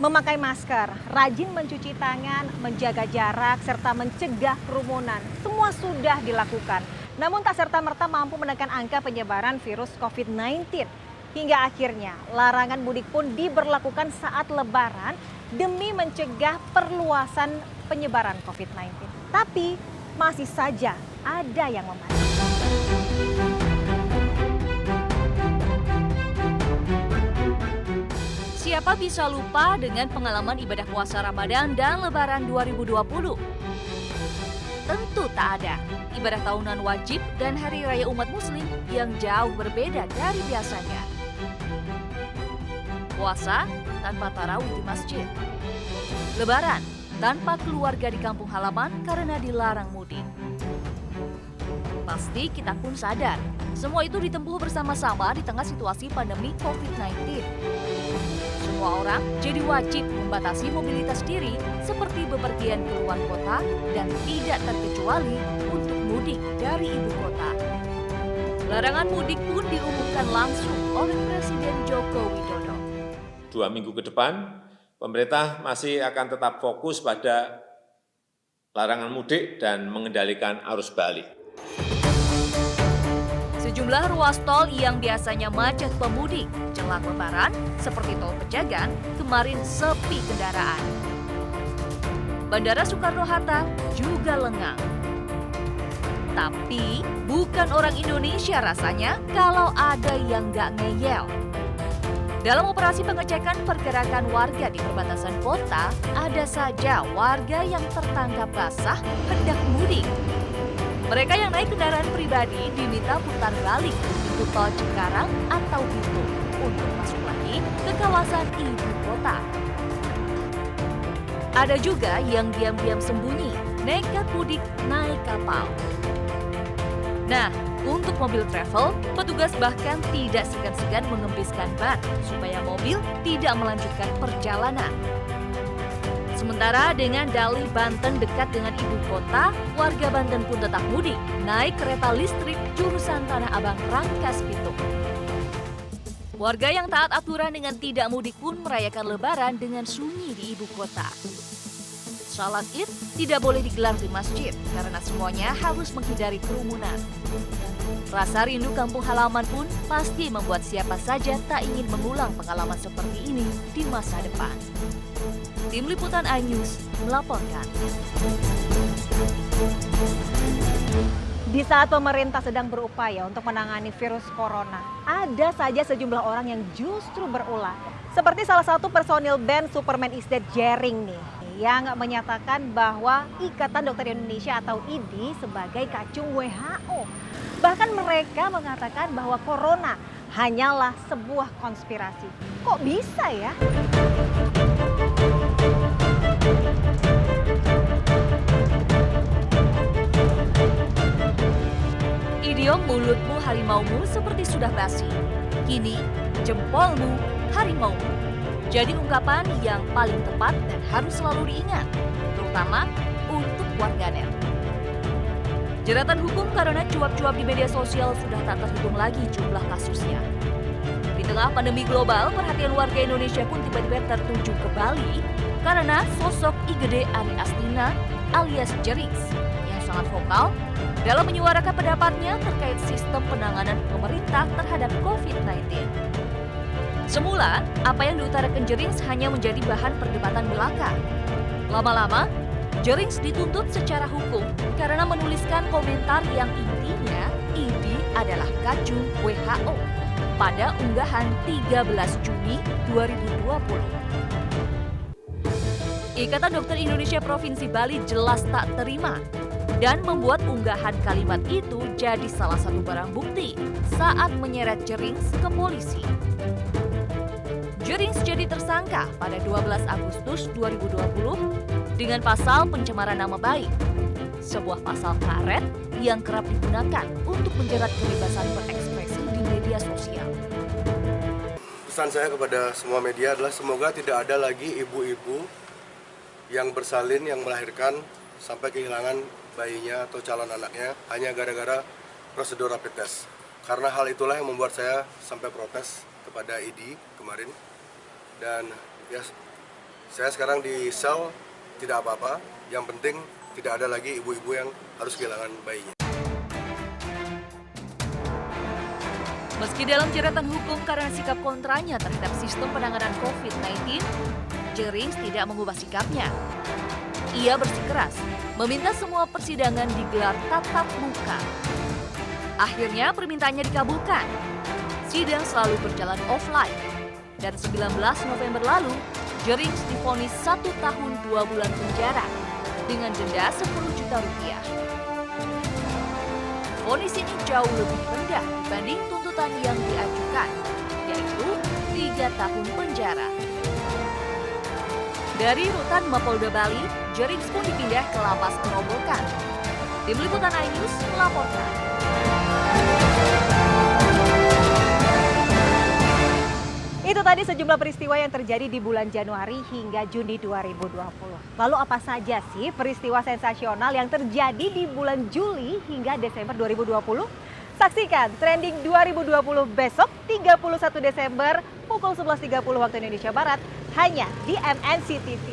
Memakai masker, rajin mencuci tangan, menjaga jarak, serta mencegah kerumunan. Semua sudah dilakukan. Namun tak serta-merta mampu menekan angka penyebaran virus COVID-19. Hingga akhirnya larangan mudik pun diberlakukan saat Lebaran demi mencegah perluasan penyebaran COVID-19. Tapi masih saja ada yang membantu. Siapa bisa lupa dengan pengalaman ibadah puasa Ramadan dan Lebaran 2020? Tentu tak ada. Ibadah tahunan wajib dan hari raya umat muslim yang jauh berbeda dari biasanya. Puasa tanpa tarawih di masjid. Lebaran tanpa keluarga di kampung halaman karena dilarang mudik. Pasti kita pun sadar, semua itu ditempuh bersama-sama di tengah situasi pandemi COVID-19. Semua orang jadi wajib membatasi mobilitas diri seperti bepergian ke luar kota dan tidak terkecuali untuk mudik dari ibu kota. Larangan mudik pun diumumkan langsung oleh Presiden Joko Widodo. 2 minggu ke depan, pemerintah masih akan tetap fokus pada larangan mudik dan mengendalikan arus balik. Sejumlah ruas tol yang biasanya macet pemudik jelang Lebaran seperti tol Pejagan kemarin sepi kendaraan. Bandara Soekarno-Hatta juga lengang. Tapi bukan orang Indonesia rasanya kalau ada yang nggak ngeyel. Dalam operasi pengecekan pergerakan warga di perbatasan kota, ada saja warga yang tertangkap basah hendak mudik. Mereka yang naik kendaraan pribadi diminta putar balik di pintu tol Cikarang atau Bitung untuk masuk lagi ke kawasan ibu kota. Ada juga yang diam-diam sembunyi, nekat mudik naik kapal. Nah, untuk mobil travel, petugas bahkan tidak segan-segan mengembiskan ban supaya mobil tidak melanjutkan perjalanan. Sementara dengan dalih Banten dekat dengan ibu kota, warga Banten pun tetap mudik, naik kereta listrik jurusan Tanah Abang Rangkas Bitung. Warga yang taat aturan dengan tidak mudik pun merayakan Lebaran dengan sunyi di ibu kota. Salat Id tidak boleh digelar di masjid karena semuanya harus menghindari kerumunan. Rasa rindu kampung halaman pun pasti membuat siapa saja tak ingin mengulang pengalaman seperti ini di masa depan. Tim Liputan iNews melaporkan. Di saat pemerintah sedang berupaya untuk menangani virus corona, ada saja sejumlah orang yang justru berulah. Seperti salah satu personil band Superman is Dead Jering nih, yang menyatakan bahwa Ikatan Dokter Indonesia atau IDI sebagai kacung WHO. Bahkan mereka mengatakan bahwa corona hanyalah sebuah konspirasi. Kok bisa ya? Idiom mulutmu harimaumu seperti sudah basi. Kini jempolmu harimaumu. Jadi ungkapan yang paling tepat dan harus selalu diingat, terutama untuk warganet. Jeratan hukum karena cuap-cuap di media sosial sudah tak terhitung lagi jumlah kasusnya. Di tengah pandemi global, perhatian warga Indonesia pun tiba-tiba tertuju ke Bali karena sosok Igede Ari Astina alias Jerings yang sangat vokal dalam menyuarakan pendapatnya terkait sistem penanganan pemerintah terhadap COVID-19. Semula, apa yang diutarakan Jerings hanya menjadi bahan perdebatan belaka. Lama-lama, Jerings dituntut secara hukum karena menuliskan komentar yang intinya IDI adalah kacung WHO pada unggahan 13 Juni 2020. Ikatan Dokter Indonesia Provinsi Bali jelas tak terima dan membuat unggahan kalimat itu jadi salah satu barang bukti saat menyeret Jerings ke polisi. Jerings jadi tersangka pada 12 Agustus 2020 dengan pasal pencemaran nama baik, sebuah pasal karet yang kerap digunakan untuk menjerat kebebasan berekspresi di media sosial. Pesan saya kepada semua media adalah semoga tidak ada lagi ibu-ibu yang bersalin, yang melahirkan sampai kehilangan bayinya atau calon anaknya hanya gara-gara prosedur rapid test. Karena hal itulah yang membuat saya sampai protes kepada IDI kemarin. Dan ya Saya sekarang di sel, tidak apa-apa. Yang penting tidak ada lagi ibu-ibu yang harus kehilangan bayinya. Meski dalam jeratan hukum karena sikap kontranya terhadap sistem penanganan COVID-19, Jerings tidak mengubah sikapnya. Ia bersikeras meminta semua persidangan digelar tatap muka. Akhirnya permintaannya dikabulkan. Sidang selalu berjalan offline. Dan 19 November lalu, Jerings divonis 1 tahun 2 bulan penjara dengan denda 10 juta rupiah. Vonis ini jauh lebih rendah dibanding tuntutan yang diajukan, yaitu 3 tahun penjara. Dari rutan Mapolda Bali, Jerings pun dipindah ke Lapas Gerobokan. Tim Liputan iNews melaporkan. Itu tadi sejumlah peristiwa yang terjadi di bulan Januari hingga Juni 2020. Lalu apa saja sih peristiwa sensasional yang terjadi di bulan Juli hingga Desember 2020? Saksikan Trending 2020 besok 31 Desember pukul 11.30 waktu Indonesia Barat hanya di MNC TV.